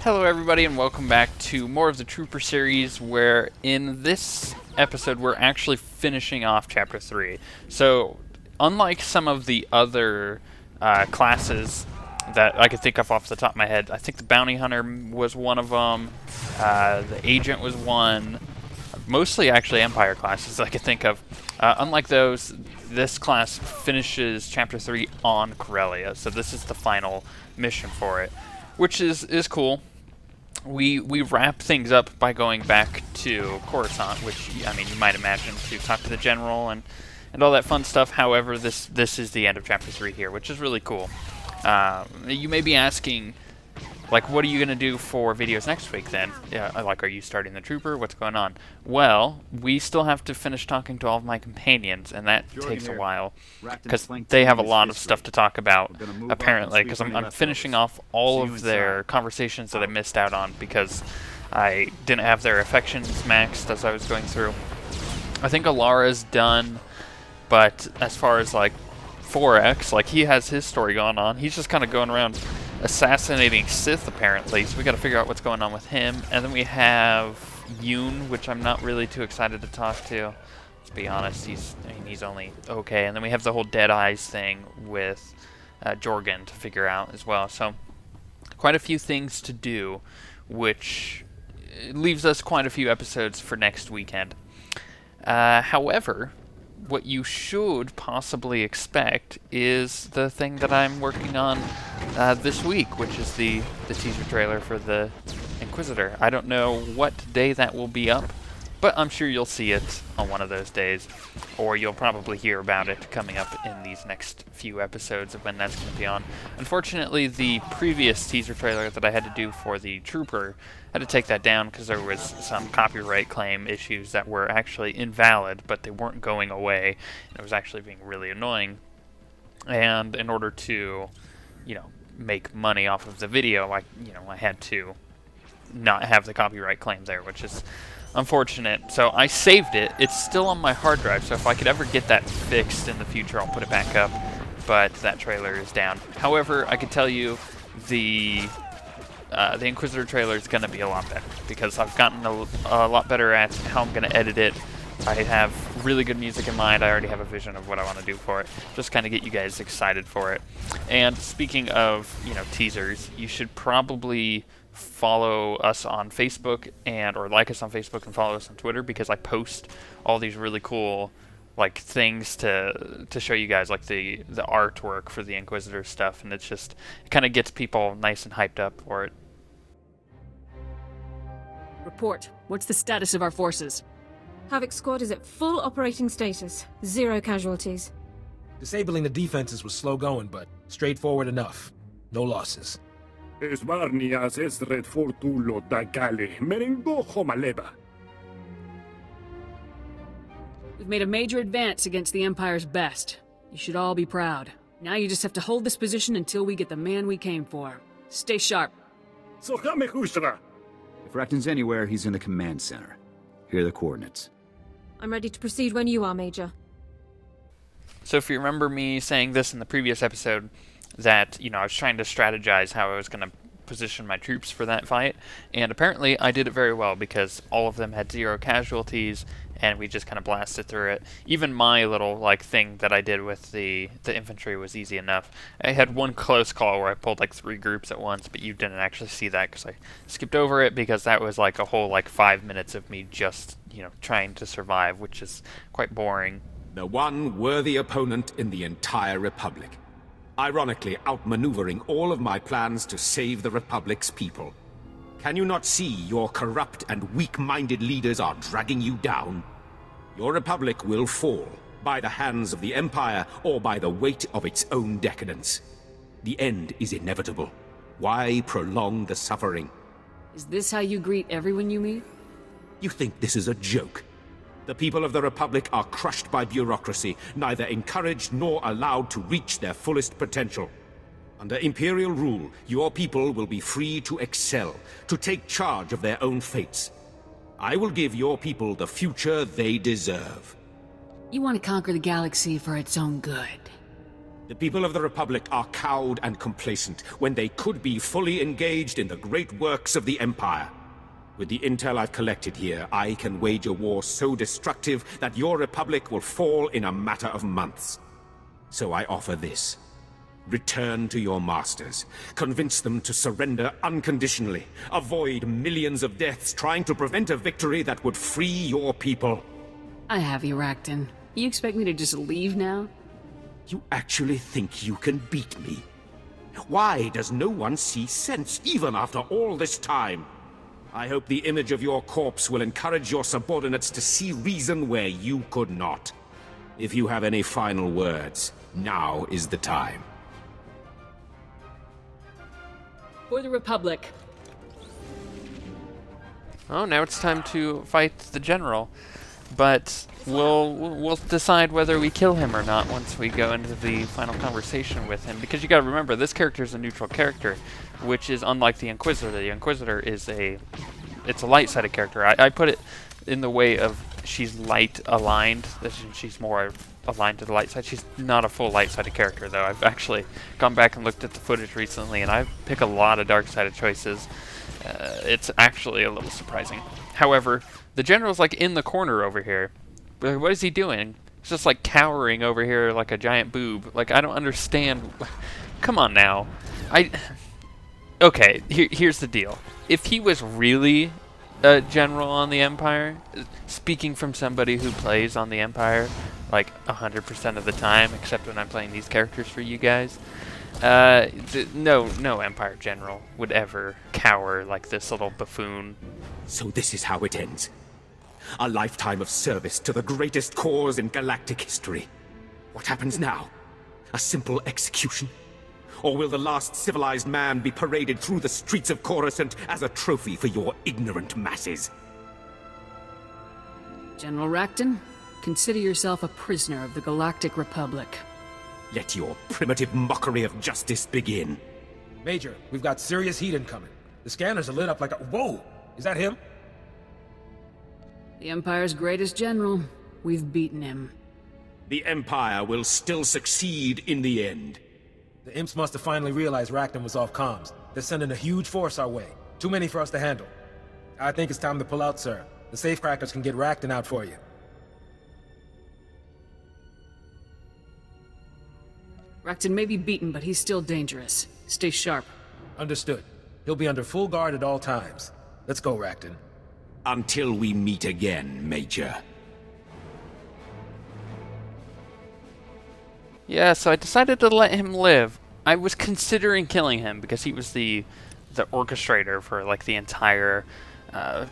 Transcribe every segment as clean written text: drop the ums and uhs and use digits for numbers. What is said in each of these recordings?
Hello everybody and welcome back to more of the Trooper series, where in this episode we're actually finishing off Chapter 3. So, unlike some of the other classes that I could think of off the top of my head, I think the Bounty Hunter was one of them, the Agent was one, mostly actually Empire classes I could think of. Unlike those, this class finishes Chapter 3 on Corellia, so this is the final mission for it, which is cool. We wrap things up by going back to Coruscant, which, I mean, you might imagine, to talk to the General and all that fun stuff. However, this is the end of Chapter 3 here, which is really cool. You may be asking, like, what are you going to do for videos next week then? Like, are you starting the Trooper? What's going on? Well, we still have to finish talking to all of my companions, and that takes a while, because they have a lot of stuff to talk about, apparently, because I'm finishing off all of their conversations that I missed out on, because I didn't have their affections maxed as I was going through. I think Alara's done, but as far as, like, 4X, like, he has his story going on. He's just kind of going around assassinating Sith, apparently, so we got to figure out what's going on with him. And then we have Yoon, which I'm not really too excited to talk to. Let's be honest, he's only okay. And then we have the whole Dead Eyes thing with Jorgen to figure out as well. So quite a few things to do, which leaves us quite a few episodes for next weekend. However, what you should possibly expect is the thing that I'm working on this week, which is the teaser trailer for the Inquisitor. I don't know what day that will be up, but I'm sure you'll see it on one of those days, or you'll probably hear about it coming up in these next few episodes of when that's going to be on. Unfortunately, the previous teaser trailer that I had to do for the Trooper, I had to take that down because there was some copyright claim issues that were actually invalid, but they weren't going away, and it was actually being really annoying. And in order to, make money off of the video, I had to not have the copyright claim there, which is unfortunate. So I saved it. It's still on my hard drive, so if I could ever get that fixed in the future, I'll put it back up, but that trailer is down. However, I can tell you the Inquisitor trailer is going to be a lot better, because I've gotten a lot better at how I'm going to edit it. I have really good music in mind. I already have a vision of what I want to do for it. Just kind of get you guys excited for it. And speaking of, teasers, you should probably follow us on Facebook or like us on Facebook and follow us on Twitter, because I post all these really cool things to show you guys, like the artwork for the Inquisitor stuff, and it kind of gets people nice and hyped up for it. Report. What's the status of our forces? Havoc Squad is at full operating status. 0 casualties. Disabling the defenses was slow going, but straightforward enough. No losses. We've made a major advance against the Empire's best. You should all be proud. Now you just have to hold this position until we get the man we came for. Stay sharp. If Racton's anywhere, he's in the command center. Here are the coordinates. I'm ready to proceed when you are, Major. So if you remember me saying this in the previous episode, that, I was trying to strategize how I was going to position my troops for that fight, and apparently I did it very well, because all of them had 0 casualties, and we just kind of blasted through it. Even my little, thing that I did with the infantry was easy enough. I had one close call where I pulled, 3 groups at once, but you didn't actually see that, because I skipped over it, because that was, a whole, 5 minutes of me just, trying to survive, which is quite boring. The one worthy opponent in the entire Republic. Ironically outmaneuvering all of my plans to save the Republic's people. Can you not see your corrupt and weak-minded leaders are dragging you down? Your Republic will fall, by the hands of the Empire or by the weight of its own decadence. The end is inevitable. Why prolong the suffering? Is this how you greet everyone you meet? You think this is a joke? The people of the Republic are crushed by bureaucracy, neither encouraged nor allowed to reach their fullest potential. Under Imperial rule, your people will be free to excel, to take charge of their own fates. I will give your people the future they deserve. You want to conquer the galaxy for its own good. The people of the Republic are cowed and complacent when they could be fully engaged in the great works of the Empire. With the intel I've collected here, I can wage a war so destructive that your Republic will fall in a matter of months. So I offer this. Return to your masters. Convince them to surrender unconditionally. Avoid millions of deaths trying to prevent a victory that would free your people. I have you, Racton. You expect me to just leave now? You actually think you can beat me? Why does no one see sense, even after all this time? I hope the image of your corpse will encourage your subordinates to see reason where you could not. If you have any final words, now is the time. For the Republic. Oh, now it's time to fight the general. But we'll decide whether we kill him or not once we go into the final conversation with him. Because you gotta remember, this character is a neutral character, which is unlike the Inquisitor. The Inquisitor is a light-sided character. I put it in the way of she's light-aligned. She's more aligned to the light side. She's not a full light-sided character, though. I've actually gone back and looked at the footage recently, and I pick a lot of dark-sided choices. It's actually a little surprising. However, the general's like in the corner over here. What is he doing? He's just like cowering over here like a giant boob. Like, I don't understand. Come on now. Okay, here's the deal. If he was really a general on the Empire, speaking from somebody who plays on the Empire like 100% of the time, except when I'm playing these characters for you guys, no Empire general would ever cower like this little buffoon. So this is how it ends. A lifetime of service to the greatest cause in galactic history. What happens now? A simple execution? Or will the last civilized man be paraded through the streets of Coruscant as a trophy for your ignorant masses? General Racton, consider yourself a prisoner of the Galactic Republic. Let your primitive mockery of justice begin. Major, we've got serious heat incoming. The scanners are lit up like a... Whoa! Is that him? The Empire's greatest general. We've beaten him. The Empire will still succeed in the end. The imps must have finally realized Racton was off comms. They're sending a huge force our way. Too many for us to handle. I think it's time to pull out, sir. The safecrackers can get Racton out for you. Racton may be beaten, but he's still dangerous. Stay sharp. Understood. He'll be under full guard at all times. Let's go, Racton. Until we meet again, Major. Yeah, so I decided to let him live. I was considering killing him because he was the orchestrator for like the entire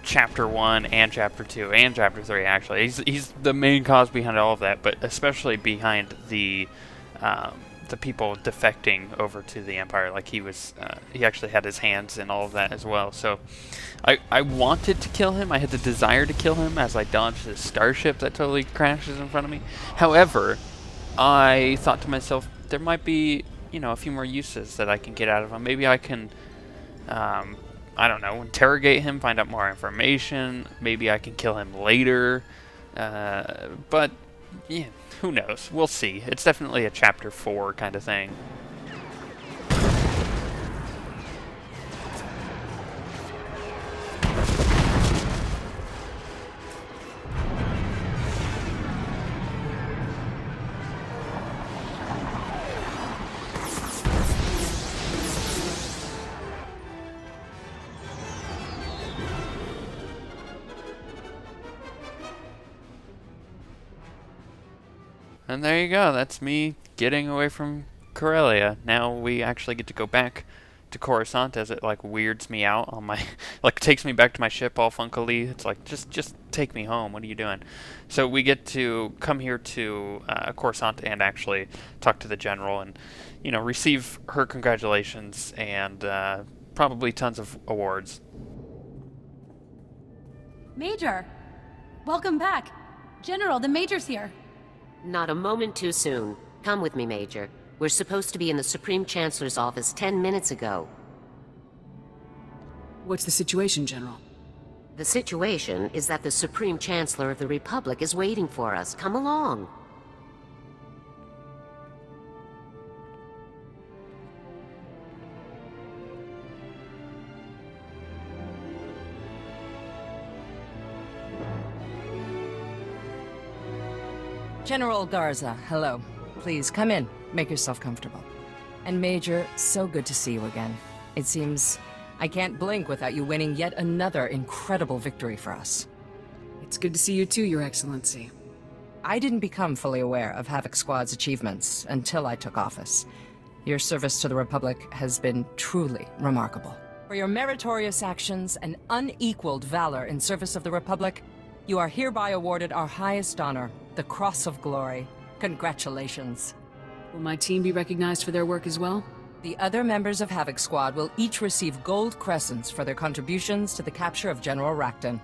Chapter 1 and Chapter 2 and Chapter 3, actually. He's the main cause behind all of that, but especially behind the people defecting over to the Empire. Like, he actually had his hands in all of that as well. So I wanted to kill him. I had the desire to kill him as I dodged this starship that totally crashes in front of me. However, I thought to myself, there might be, a few more uses that I can get out of him. Maybe I can, I don't know, interrogate him, find out more information. Maybe I can kill him later. But, yeah, who knows? We'll see. It's definitely a Chapter 4 kind of thing. And there you go, that's me getting away from Corellia. Now we actually get to go back to Coruscant as it like weirds me out on my like takes me back to my ship all funkily. It's like just take me home. What are you doing? So we get to come here to Coruscant and actually talk to the general and receive her congratulations and probably tons of awards. Major! Welcome back. General, the Major's here. Not a moment too soon. Come with me, Major. We're supposed to be in the Supreme Chancellor's office 10 minutes ago. What's the situation, General? The situation is that the Supreme Chancellor of the Republic is waiting for us. Come along. General Garza, hello. Please, come in. Make yourself comfortable. And Major, so good to see you again. It seems I can't blink without you winning yet another incredible victory for us. It's good to see you too, Your Excellency. I didn't become fully aware of Havoc Squad's achievements until I took office. Your service to the Republic has been truly remarkable. For your meritorious actions and unequaled valor in service of the Republic, you are hereby awarded our highest honor, the Cross of Glory. Congratulations. Will my team be recognized for their work as well? The other members of Havoc Squad will each receive gold crescents for their contributions to the capture of General Racton.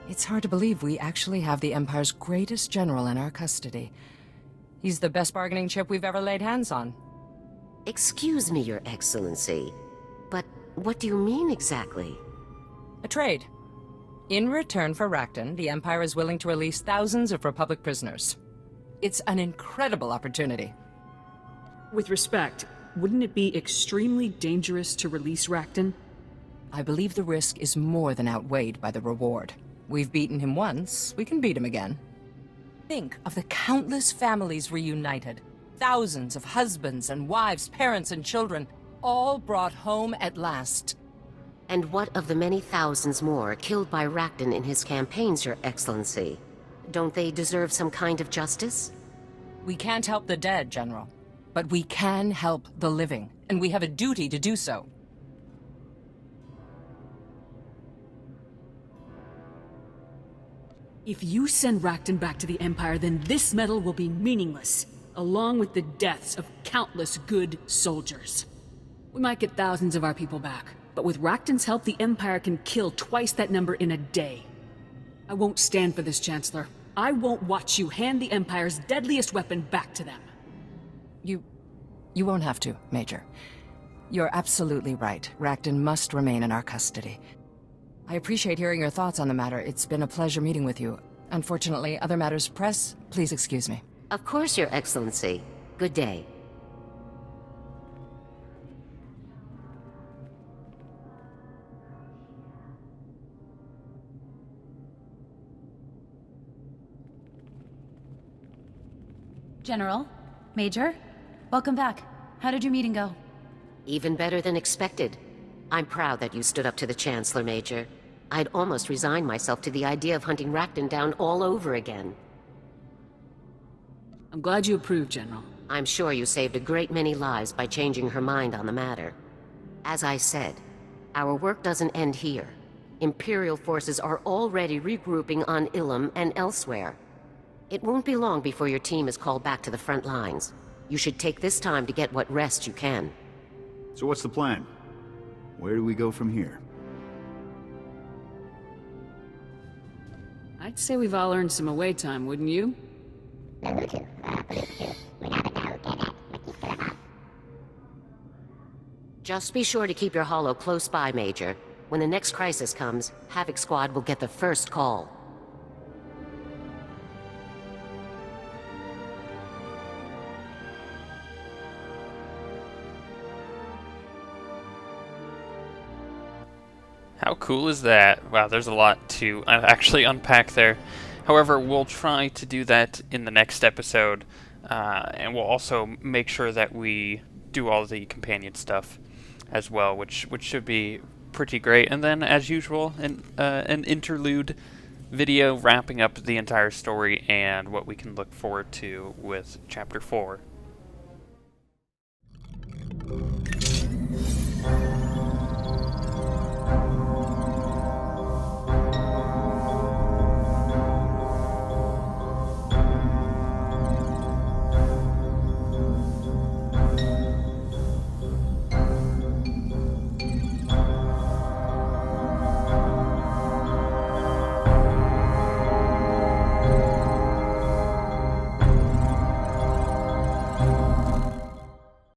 It's hard to believe we actually have the Empire's greatest general in our custody. He's the best bargaining chip we've ever laid hands on. Excuse me, Your Excellency, but what do you mean exactly? A trade. In return for Racton, the Empire is willing to release thousands of Republic prisoners. It's an incredible opportunity. With respect, wouldn't it be extremely dangerous to release Racton? I believe the risk is more than outweighed by the reward. We've beaten him once, we can beat him again. Think of the countless families reunited. Thousands of husbands and wives, parents and children, all brought home at last. And what of the many thousands more killed by Racton in his campaigns, Your Excellency? Don't they deserve some kind of justice? We can't help the dead, General. But we can help the living, and we have a duty to do so. If you send Racton back to the Empire, then this medal will be meaningless, along with the deaths of countless good soldiers. We might get thousands of our people back, but with Racton's help, the Empire can kill twice that number in a day. I won't stand for this, Chancellor. I won't watch you hand the Empire's deadliest weapon back to them. You won't have to, Major. You're absolutely right. Racton must remain in our custody. I appreciate hearing your thoughts on the matter. It's been a pleasure meeting with you. Unfortunately, other matters press. Please excuse me. Of course, Your Excellency. Good day. General? Major? Welcome back. How did your meeting go? Even better than expected. I'm proud that you stood up to the Chancellor, Major. I'd almost resigned myself to the idea of hunting Racton down all over again. I'm glad you approved, General. I'm sure you saved a great many lives by changing her mind on the matter. As I said, our work doesn't end here. Imperial forces are already regrouping on Ilum and elsewhere. It won't be long before your team is called back to the front lines. You should take this time to get what rest you can. So what's the plan? Where do we go from here? I'd say we've all earned some away time, wouldn't you? Just be sure to keep your holo close by, Major. When the next crisis comes, Havoc Squad will get the first call. How cool is that? Wow, there's a lot to actually unpack there. However, we'll try to do that in the next episode, and we'll also make sure that we do all the companion stuff as well, which should be pretty great. And then, as usual, an interlude video wrapping up the entire story and what we can look forward to with Chapter 4.